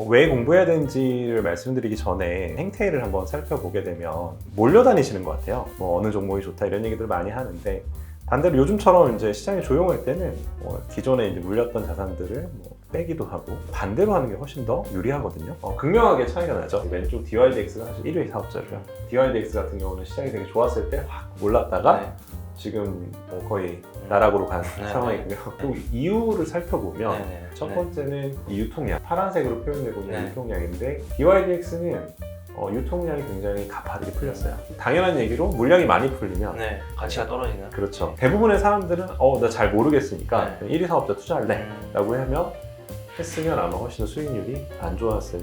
왜 공부해야 되는지를 말씀드리기 전에 행태를 한번 살펴보게 되면 몰려다니시는 것 같아요. 어느 종목이 좋다 이런 얘기들 많이 하는데 반대로 요즘처럼 이제 시장이 조용할 때는 기존에 이제 물렸던 자산들을 빼기도 하고 반대로 하는 게 훨씬 더 유리하거든요. 극명하게 차이가 나죠. 왼쪽 DYDX가 사실 1위 사업자고요. DYDX 같은 경우는 시장이 되게 좋았을 때 확 올랐다가 지금 거의 나락으로 간 상황이고요. 또 이유를 살펴보면 첫 번째는 이 유통량, 파란색으로 표현되고 있는 유통량인데 DYDX는 유통량이 굉장히 가파르게 풀렸어요. 당연한 얘기로 물량이 많이 풀리면 가치가 떨어지는. 그렇죠. 대부분의 사람들은 나 잘 모르겠으니까 1위 사업자 투자할래 라고 했으면 아마 훨씬 더 수익률이 안 좋았을.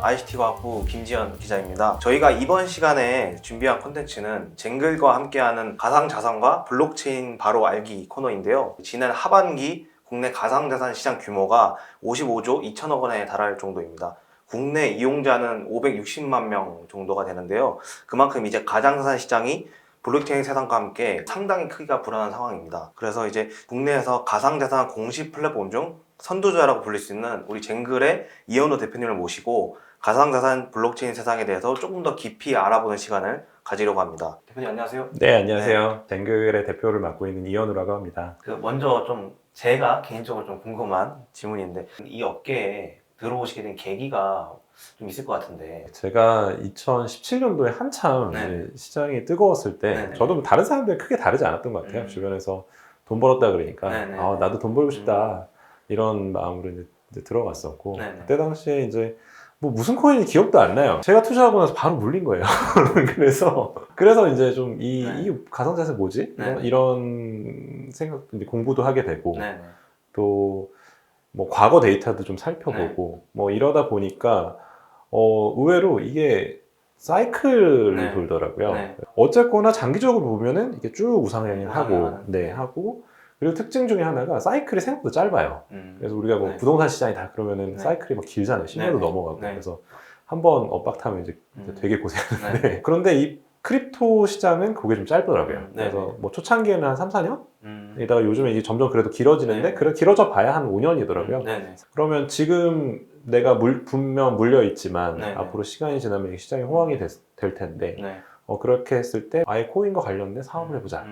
ICT과학부 김지현 기자입니다. 저희가 이번 시간에 준비한 콘텐츠는 쟁글과 함께하는 가상자산과 블록체인 바로 알기 코너인데요. 지난 하반기 국내 가상자산 시장 규모가 55조 2천억 원에 달할 정도입니다. 국내 이용자는 560만 명 정도가 되는데요. 그만큼 이제 가상자산 시장이 블록체인 세상과 함께 상당히 크기가 불안한 상황입니다. 그래서 이제 국내에서 가상자산 공식 플랫폼 중 선두주자라고 불릴 수 있는 우리 쟁글의 이현우 대표님을 모시고 가상자산 블록체인 세상에 대해서 조금 더 깊이 알아보는 시간을 가지려고 합니다. 대표님 안녕하세요. 네, 안녕하세요. 쟁글의 대표를 맡고 있는 이현우라고 합니다. 먼저 좀 제가 개인적으로 좀 궁금한 질문인데 이 업계에 들어오시게 된 계기가 좀 있을 것 같은데. 제가 2017년도에 한참 이제 시장이 뜨거웠을 때 저도 다른 사람들 크게 다르지 않았던 것 같아요. 주변에서 돈 벌었다 그러니까 나도 돈 벌고 싶다 이런 마음으로 이제 들어갔었고 그때 당시에 이제 무슨 코인이 기억도 안 나요. 제가 투자하고 나서 바로 물린 거예요. 그래서 이제 좀 이 가상자산 뭐지? 이런 생각, 이제 공부도 하게 되고 또 과거 데이터도 좀 살펴보고 이러다 보니까 의외로 이게 사이클이 돌더라고요. 어쨌거나 장기적으로 보면은 이게 쭉 우상향을 하고 그리고 특징 중에 하나가 사이클이 생각보다 짧아요. 그래서 우리가 부동산 시장이 다 그러면은 사이클이 길잖아요. 10년도 넘어가고. 그래서 한번 엇박타면 이제 되게 고생하는데 그런데 이 크립토 시장은 그게 좀 짧더라고요. 그래서 초창기에는 한 3, 4년? 이다가 요즘에 이게 점점 그래도 길어지는데 길어져 봐야 한 5년이더라고요. 그러면 지금 내가 분명 물려 있지만 앞으로 시간이 지나면 시장이 호황이 될 텐데 그렇게 했을 때 아예 코인과 관련된 사업을 해보자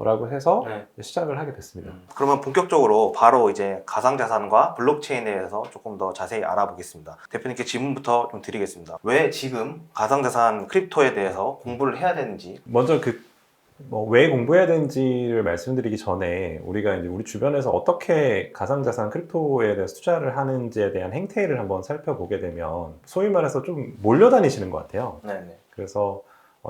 라고 해서 시작을 하게 됐습니다. 그러면 본격적으로 바로 이제 가상자산과 블록체인에 대해서 조금 더 자세히 알아보겠습니다. 대표님께 질문부터 좀 드리겠습니다. 왜 지금 가상자산 크립토에 대해서 공부를 해야 되는지. 먼저 왜 공부해야 되는지를 말씀드리기 전에 우리가 이제 우리 주변에서 어떻게 가상자산 크립토에 대해서 투자를 하는지에 대한 행태를 한번 살펴보게 되면 소위 말해서 좀 몰려다니시는 것 같아요. 그래서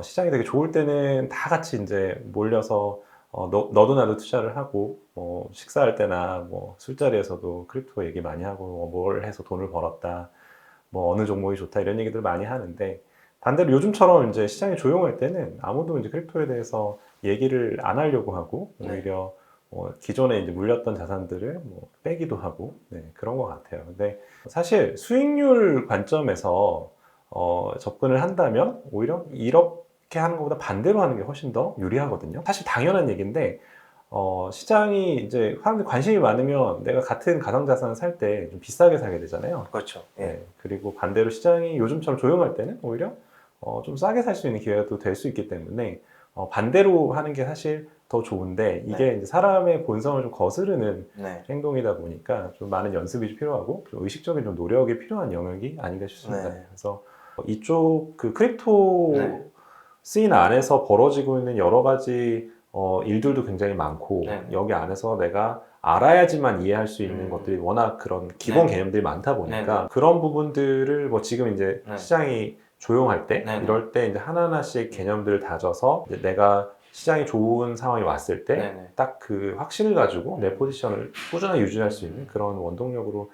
시장이 되게 좋을 때는 다 같이 이제 몰려서 너도 나도 투자를 하고 식사할 때나 술자리에서도 크립토 얘기 많이 하고 뭘 해서 돈을 벌었다 어느 종목이 좋다 이런 얘기들 많이 하는데 반대로 요즘처럼 이제 시장이 조용할 때는 아무도 이제 크립토에 대해서 얘기를 안 하려고 하고 오히려 기존에 이제 물렸던 자산들을 빼기도 하고 그런 것 같아요. 근데 사실 수익률 관점에서 접근을 한다면 오히려 이렇게 하는 것보다 반대로 하는 게 훨씬 더 유리하거든요. 사실 당연한 얘기인데 시장이 이제 사람들이 관심이 많으면 내가 같은 가상자산을 살 때 좀 비싸게 사게 되잖아요. 그렇죠. 그리고 반대로 시장이 요즘처럼 조용할 때는 오히려 좀 싸게 살 수 있는 기회도 될 수 있기 때문에 반대로 하는 게 사실 더 좋은데 이게 이제 사람의 본성을 좀 거스르는 행동이다 보니까 좀 많은 연습이 필요하고 좀 의식적인 좀 노력이 필요한 영역이 아닌가 싶습니다. 그래서 이쪽 크립토 씬 안에서 벌어지고 있는 여러 가지 일들도 굉장히 많고 여기 안에서 내가 알아야지만 이해할 수 있는 것들이 워낙 그런 기본 개념들이 많다 보니까 그런 부분들을 지금 이제 시장이 조용할 때 이럴 때 이제 하나하나씩 개념들을 다져서 이제 내가 시장이 좋은 상황이 왔을 때 딱 그 확신을 가지고 내 포지션을 꾸준하게 유지할 수 있는 그런 원동력으로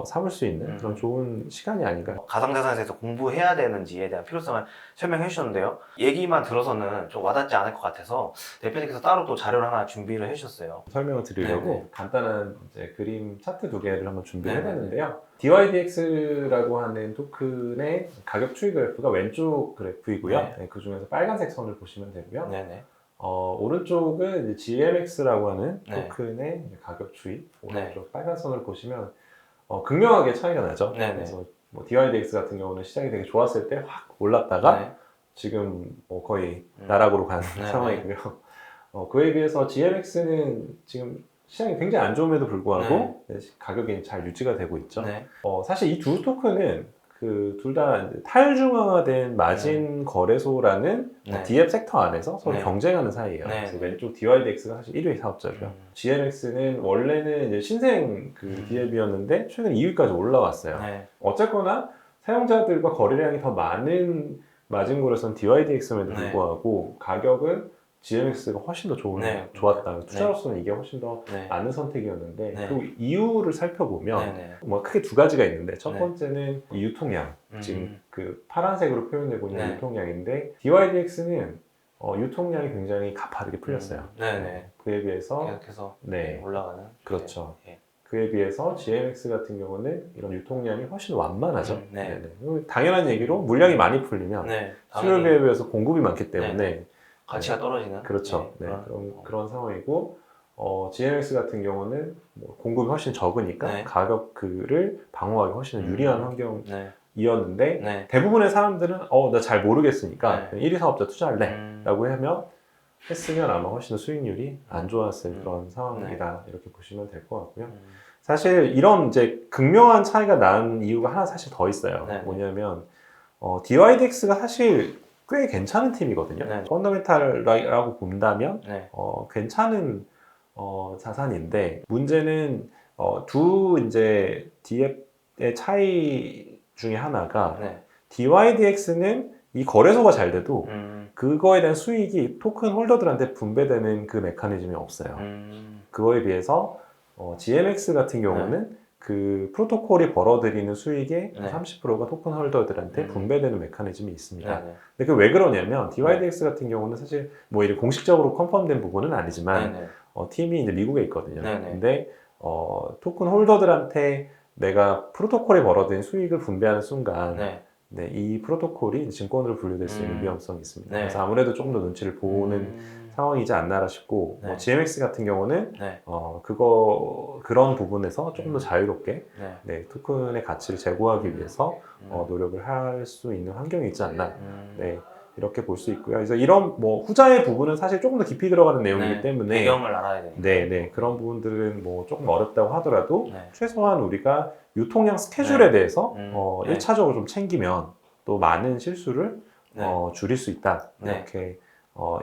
삼을 수 있는 그런 좋은 시간이 아닌가. 가상자산에 대해서 공부해야 되는지에 대한 필요성을 설명해 주셨는데요. 얘기만 들어서는 좀 와닿지 않을 것 같아서 대표님께서 따로 또 자료를 하나 준비를 해 주셨어요. 설명을 드리려고 간단한 이제 그림 차트 두 개를 한번 준비를 해봤는데요. DYDX라고 하는 토큰의 가격 추이 그래프가 왼쪽 그래프이고요. 그 중에서 빨간색 선을 보시면 되고요. 오른쪽은 이제 GMX라고 하는 토큰의 가격 추이, 오른쪽 빨간 선을 보시면 극명하게 차이가 나죠. 네네. 그래서 뭐 DYDX 같은 경우는 시장이 되게 좋았을 때 확 올랐다가 네. 지금 뭐 거의 나락으로 간 네네. 상황이고요. 그에 비해서 GMX는 지금 시장이 굉장히 안 좋음에도 불구하고 가격이 잘 유지가 되고 있죠. 네. 사실 이 두 토큰은 그 둘 다 탈중앙화된 마진 거래소라는 DF 섹터 안에서 서로 경쟁하는 사이예요. 그래서 왼쪽 DYDX가 사실 1위 사업자고요. GMX는 원래는 이제 신생 그 DF이었는데 최근 2위까지 올라왔어요. 어쨌거나 사용자들과 거래량이 더 많은 마진 거래소는 DYDX임에도 불구하고 가격은 GMX가 훨씬 더 좋았다. 투자로서는 이게 훨씬 더 맞는 선택이었는데 그 이유를 살펴보면 뭐 크게 두 가지가 있는데 첫 번째는 이 유통량, 지금 그 파란색으로 표현되고 있는 유통량인데 DYDX는 유통량이 굉장히 가파르게 풀렸어요. 그에 비해서 계속해서 올라가는. 그렇죠. 그에 비해서 GMX 같은 경우는 이런 유통량이 훨씬 완만하죠. 당연한 얘기로 물량이 많이 풀리면 수요에 비해서 공급이 많기 때문에 가치가 떨어지는. 그렇죠. 그런 상황이고 GMX 같은 경우는 뭐 공급이 훨씬 적으니까 가격을 방어하기 훨씬 유리한 환경이었는데 대부분의 사람들은 나 잘 모르겠으니까 1위 사업자 투자할래 라고 했으면 아마 훨씬 더 수익률이 안 좋았을 그런 상황이다 이렇게 보시면 될 것 같고요. 사실 이런 이제 극명한 차이가 난 이유가 하나 사실 더 있어요. 뭐냐면 DYDX가 사실 꽤 괜찮은 팀이거든요. 펀더멘탈이라고 본다면 괜찮은 자산인데 문제는 두 이제 DF의 차이 중에 하나가 DYDX는 이 거래소가 잘 돼도 그거에 대한 수익이 토큰 홀더들한테 분배되는 그 메커니즘이 없어요. 그거에 비해서 GMX 같은 경우는 그 프로토콜이 벌어들이는 수익의 30%가 토큰 홀더들한테 분배되는 메커니즘이 있습니다. 근데 그 왜 그러냐면 DYDX 같은 경우는 사실 뭐 이렇게 공식적으로 컨펌된 부분은 아니지만 팀이 이제 미국에 있거든요. 근데 토큰 홀더들한테 내가 프로토콜이 벌어들인 수익을 분배하는 순간 이 프로토콜이 증권으로 분류될 수 있는 위험성이 있습니다. 그래서 아무래도 조금 더 눈치를 보는 상황이지 않나라 싶고 GMX 같은 경우는 그런 부분에서 조금 더 자유롭게 토큰의 가치를 제고하기 위해서 노력을 할 수 있는 환경이 있지 않나 이렇게 볼 수 있고요. 그래서 이런 뭐 후자의 부분은 사실 조금 더 깊이 들어가는 내용이기 때문에 배경을 알아야 되니까 그런 부분들은 뭐 조금 어렵다고 하더라도 최소한 우리가 유통량 스케줄에 대해서 1차적으로 좀 챙기면 또 많은 실수를 줄일 수 있다 이렇게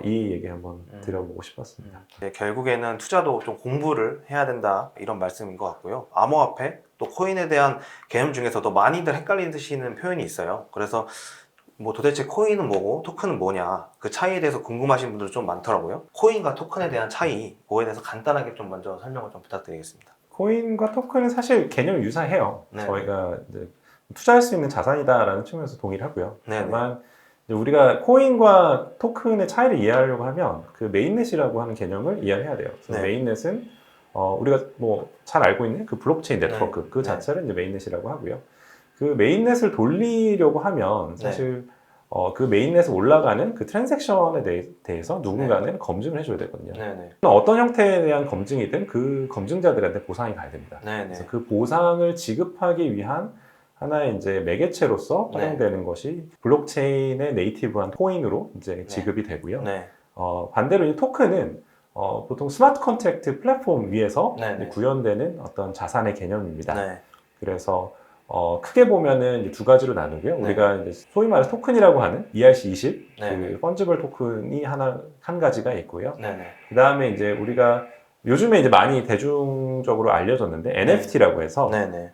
이 얘기 한번 드려보고 싶었습니다. 결국에는 투자도 좀 공부를 해야 된다 이런 말씀인 것 같고요. 암호화폐 또 코인에 대한 개념 중에서도 많이들 헷갈리시는 표현이 있어요. 그래서 뭐 도대체 코인은 뭐고 토큰은 뭐냐 그 차이에 대해서 궁금하신 분들 좀 많더라고요. 코인과 토큰에 대한 차이 그거에 대해서 간단하게 좀 먼저 설명을 좀 부탁드리겠습니다. 코인과 토큰은 사실 개념이 유사해요. 저희가 이제 투자할 수 있는 자산이다라는 측면에서 동의를 하고요. 다만 우리가 코인과 토큰의 차이를 이해하려고 하면 그 메인넷이라고 하는 개념을 이해해야 돼요. 그래서 메인넷은 우리가 뭐 잘 알고 있는 그 블록체인 네트워크 그 자체를 이제 메인넷이라고 하고요. 그 메인넷을 돌리려고 하면 사실 그 메인넷에 올라가는 그 트랜잭션에 대해서 누군가는 검증을 해줘야 되거든요. 어떤 형태에 대한 검증이든 그 검증자들한테 보상이 가야 됩니다. 그래서 그 보상을 지급하기 위한 하나의 이제 매개체로서 활용되는 것이 블록체인의 네이티브한 코인으로 이제 지급이 되고요. 반대로 이 토큰은 보통 스마트 컨트랙트 플랫폼 위에서 구현되는 어떤 자산의 개념입니다. 그래서 크게 보면은 이제 두 가지로 나누고요. 우리가 이제 소위 말해서 토큰이라고 하는 ERC20 그 펀지블 토큰이 한 가지가 있고요. 그 다음에 이제 우리가 요즘에 이제 많이 대중적으로 알려졌는데 NFT라고 해서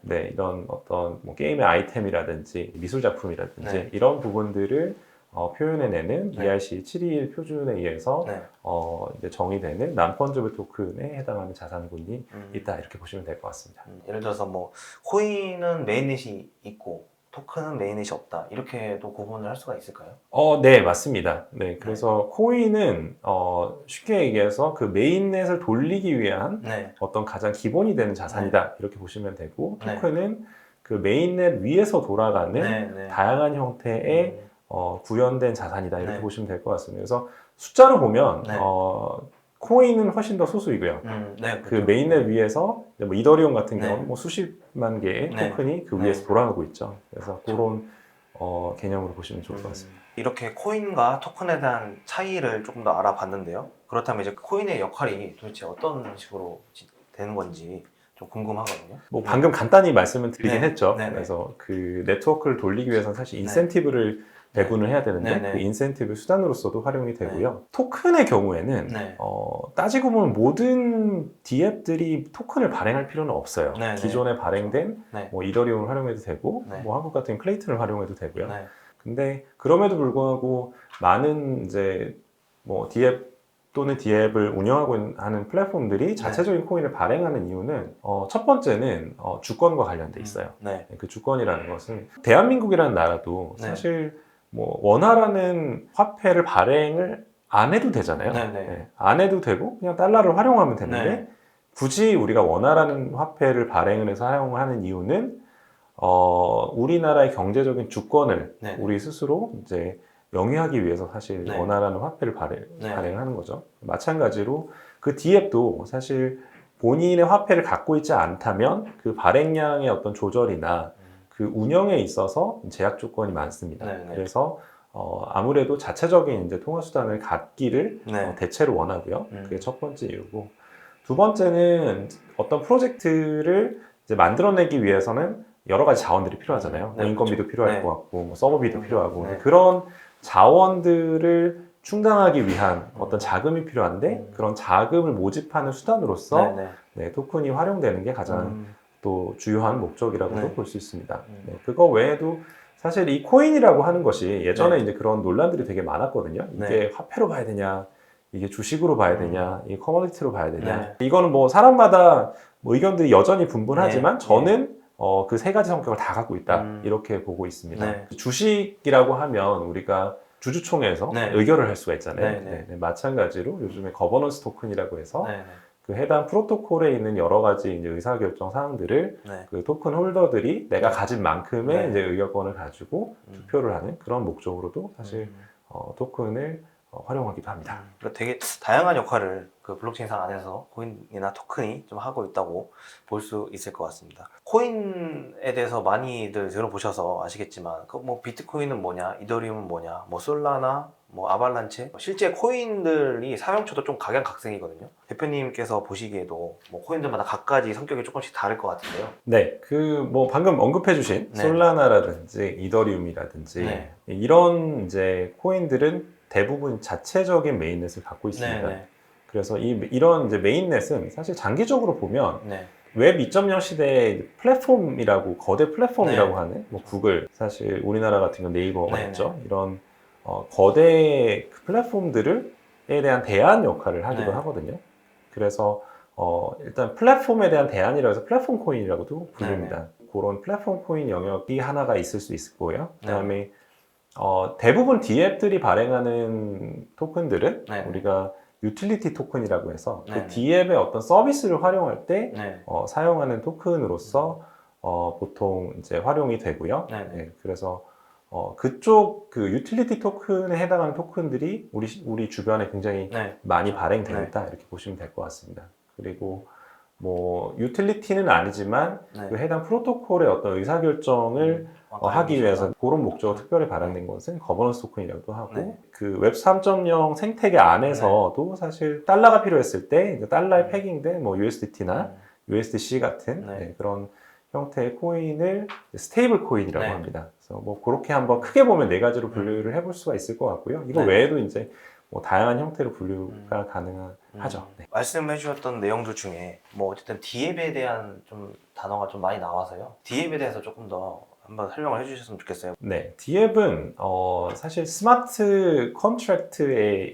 이런 어떤 뭐 게임의 아이템이라든지 미술 작품이라든지 이런 부분들을 표현해내는 ERC721 표준에 의해서 이제 정의되는 난펀지블 토큰에 해당하는 자산군이 있다 이렇게 보시면 될 것 같습니다. 예를 들어서 뭐 코인은 메인넷이 있고 토큰은 메인넷이 없다 이렇게도 구분을 할 수가 있을까요? 네, 맞습니다. 그래서 코인은 쉽게 얘기해서 그 메인넷을 돌리기 위한 어떤 가장 기본이 되는 자산이다 이렇게 보시면 되고 토큰은 그 메인넷 위에서 돌아가는 다양한 형태의 구현된 자산이다 이렇게 보시면 될 것 같습니다. 그래서 숫자로 보면 코인은 훨씬 더 소수이고요. 네, 그 그렇죠. 메인넷 위에서 뭐 이더리움 같은 네. 경우는 뭐 수십만 개의 네. 토큰이 그 네. 위에서 돌아가고 있죠. 그래서 그런 개념으로 보시면 좋을 것 같습니다. 이렇게 코인과 토큰에 대한 차이를 조금 더 알아봤는데요. 그렇다면 이제 코인의 역할이 도대체 어떤 식으로 되는 건지 좀 궁금하거든요. 뭐 방금 간단히 말씀을 드리긴 네. 했죠. 네네. 그래서 그 네트워크를 돌리기 위해서는 사실 네. 인센티브를 배분을 해야 되는데 네네. 그 인센티브 수단으로서도 활용이 되고요. 토큰의 경우에는 네. 따지고 보면 모든 D앱들이 토큰을 발행할 필요는 없어요. 네네. 기존에 발행된 네. 뭐 이더리움을 활용해도 되고 네. 뭐 한국 같은 클레이튼을 활용해도 되고요. 네. 근데 그럼에도 불구하고 많은 이제 뭐 D앱 또는 D앱을 운영하고 하는 플랫폼들이 자체적인 코인을 발행하는 이유는 첫 번째는 주권과 관련돼 있어요. 네. 그 주권이라는 것은 대한민국이라는 나라도 네. 사실 뭐 원화라는 화폐를 발행을 안 해도 되잖아요. 네네. 네, 안 해도 되고 그냥 달러를 활용하면 되는데 네. 굳이 우리가 원화라는 화폐를 발행을 해서 사용하는 이유는 우리나라의 경제적인 주권을 네. 우리 스스로 이제 영위하기 위해서 사실 네. 원화라는 화폐를 네. 발행하는 거죠. 마찬가지로 그 D앱도 사실 본인의 화폐를 갖고 있지 않다면 그 발행량의 어떤 조절이나 그 운영에 있어서 제약 조건이 많습니다. 네. 그래서 아무래도 자체적인 이제 통화 수단을 갖기를 네. 대체로 원하고요. 그게 첫 번째 이유고, 두 번째는 어떤 프로젝트를 이제 만들어내기 위해서는 여러 가지 자원들이 필요하잖아요. 네, 인건비도 그렇죠. 필요할 네. 것 같고, 뭐 서버비도 필요하고, 네. 그런 자원들을 충당하기 위한 어떤 자금이 필요한데 그런 자금을 모집하는 수단으로서 네. 네, 토큰이 활용되는 게 가장 또 주요한 목적이라고도 네. 볼 수 있습니다. 네, 그거 외에도 사실 이 코인이라고 하는 것이 예전에 네. 이제 그런 논란들이 되게 많았거든요. 이게 네. 화폐로 봐야 되냐, 이게 주식으로 봐야 되냐, 이게 커머디티로 봐야 되냐. 네. 이거는 뭐 사람마다 뭐 의견들이 여전히 분분하지만 네. 저는 그 세 가지 성격을 다 갖고 있다 이렇게 보고 있습니다. 네. 주식이라고 하면 우리가 주주총회에서 네. 의결을 할 수가 있잖아요. 네. 네, 마찬가지로 요즘에 거버넌스 토큰이라고 해서 네. 그 해당 프로토콜에 있는 여러 가지 이제 의사결정 사항들을 네. 그 토큰 홀더들이 내가 가진 만큼의 네. 이제 의결권을 가지고 투표를 하는 그런 목적으로도 사실 토큰을 활용하기도 합니다. 그러니까 되게 다양한 역할을 그 블록체인상 안에서 코인이나 토큰이 좀 하고 있다고 볼 수 있을 것 같습니다. 코인에 대해서 많이들 들어보셔서 아시겠지만 그 뭐 비트코인은 뭐냐, 이더리움은 뭐냐, 뭐 솔라나, 뭐 아발란체, 실제 코인들이 사용처도 좀 각양각색이거든요. 대표님께서 보시기에도 뭐 코인들마다 각가지 성격이 조금씩 다를 것 같은데요. 네, 그 뭐 방금 언급해주신 네. 솔라나라든지 이더리움이라든지 네. 이런 이제 코인들은 대부분 자체적인 메인넷을 갖고 있습니다. 네. 그래서 이런 이제 메인넷은 사실 장기적으로 보면 네. 웹 2.0 시대의 플랫폼이라고 거대 플랫폼이라고 네. 하는 뭐 구글, 사실 우리나라 같은 건 네이버가 네. 있죠. 이런 거대 플랫폼들에 대한 대안 역할을 하기도 네. 하거든요. 그래서 일단 플랫폼에 대한 대안이라고 해서 플랫폼 코인이라고도 부릅니다. 그런 플랫폼 코인 영역이 하나가 있을 수 있을 거고요. 그다음에 대부분 D앱들이 발행하는 토큰들은 네. 우리가 유틸리티 토큰이라고 해서 네. 그 D앱의 어떤 서비스를 활용할 때 네. 사용하는 토큰으로서 보통 이제 활용이 되고요. 네. 네, 그래서 그쪽 그 유틸리티 토큰에 해당하는 토큰들이 우리 주변에 굉장히 네. 많이 발행되고 있다 이렇게 보시면 될 것 같습니다. 그리고 뭐 유틸리티는 아니지만 네. 그 해당 프로토콜의 어떤 의사결정을 하기 위해서 그런 목적으로 특별히 발행된 것은 거버넌스 토큰이라고도 하고 네. 그 웹 3.0 생태계 안에서도 사실 달러가 필요했을 때 이제 달러에 패깅된 뭐 USDT나 USDC 같은 네. 그런 형태의 코인을 스테이블 코인이라고 네. 합니다. 그래서 뭐 그렇게 한번 크게 보면 네 가지로 분류를 해볼 수가 있을 것 같고요. 이거 네. 외에도 이제 뭐 다양한 형태로 분류가 가능하죠. 네. 말씀해 주셨던 내용들 중에 뭐 어쨌든 D앱에 대한 좀 단어가 좀 많이 나와서요. D앱에 대해서 조금 더 한번 설명을 해주셨으면 좋겠어요. 네, D앱은 사실 스마트 컨트랙트의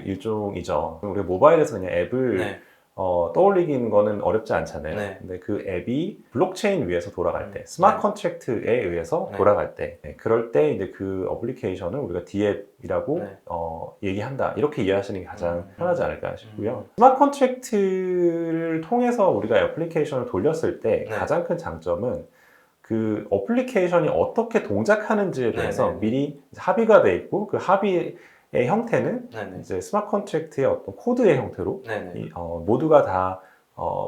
일종이죠. 우리가 모바일에서 그냥 앱을 네. 떠올리기는 거는 어렵지 않잖아요. 네. 근데 그 앱이 블록체인 위에서 돌아갈 때, 스마트 컨트랙트에 의해서 네. 돌아갈 때, 그럴 때 이제 그 어플리케이션을 우리가 D앱이라고 네. 얘기한다. 이렇게 이해하시는 게 가장 편하지 않을까 싶고요. 스마트 컨트랙트를 통해서 우리가 애플리케이션을 돌렸을 때 네. 가장 큰 장점은 그 어플리케이션이 어떻게 동작하는지에 대해서 네. 미리 합의가 돼 있고 그 합의에 형태는 네네. 이제 스마트 컨트랙트의 어떤 코드의 형태로 네네. 모두가 다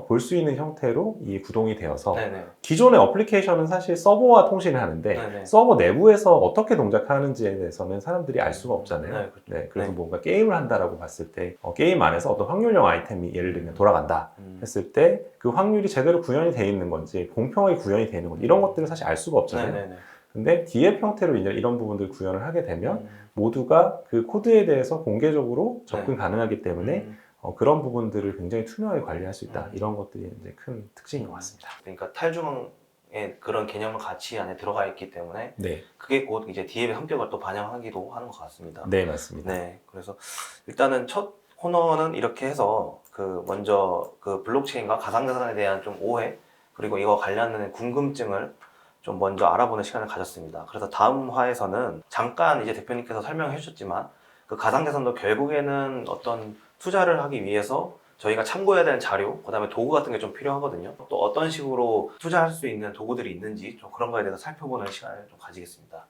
볼 수 있는 형태로 이 구동이 되어서 네네. 기존의 어플리케이션은 사실 서버와 통신을 하는데 네네. 서버 내부에서 어떻게 동작하는지에 대해서는 사람들이 알 수가 없잖아요. 네, 그렇죠. 네, 그래서 네. 뭔가 게임을 한다라고 봤을 때 게임 안에서 어떤 확률형 아이템이 예를 들면 돌아간다 음. 했을 때 그 확률이 제대로 구현이 돼 있는 건지 공평하게 구현이 되는 건지 이런 것들을 사실 알 수가 없잖아요. 네네네. 근데 DF 형태로 이제 이런 부분들 구현을 하게 되면 모두가 그 코드에 대해서 공개적으로 접근 네. 가능하기 때문에 그런 부분들을 굉장히 투명하게 관리할 수 있다. 이런 것들이 이제 큰 특징인 것 같습니다. 그러니까 탈중앙의 그런 개념은 가치 안에 들어가 있기 때문에 네, 그게 곧 이제 DF의 성격을 또 반영하기도 하는 것 같습니다. 네 맞습니다. 네, 그래서 일단은 첫 코너는 이렇게 해서 그 먼저 그 블록체인과 가상자산에 대한 좀 오해 그리고 이거 관련된 궁금증을 좀 먼저 알아보는 시간을 가졌습니다. 그래서 다음 화에서는 잠깐 이제 대표님께서 설명해 주셨지만 그 가상자산도 결국에는 어떤 투자를 하기 위해서 저희가 참고해야 되는 자료, 그 다음에 도구 같은 게 좀 필요하거든요. 또 어떤 식으로 투자할 수 있는 도구들이 있는지 좀 그런 거에 대해서 살펴보는 시간을 좀 가지겠습니다.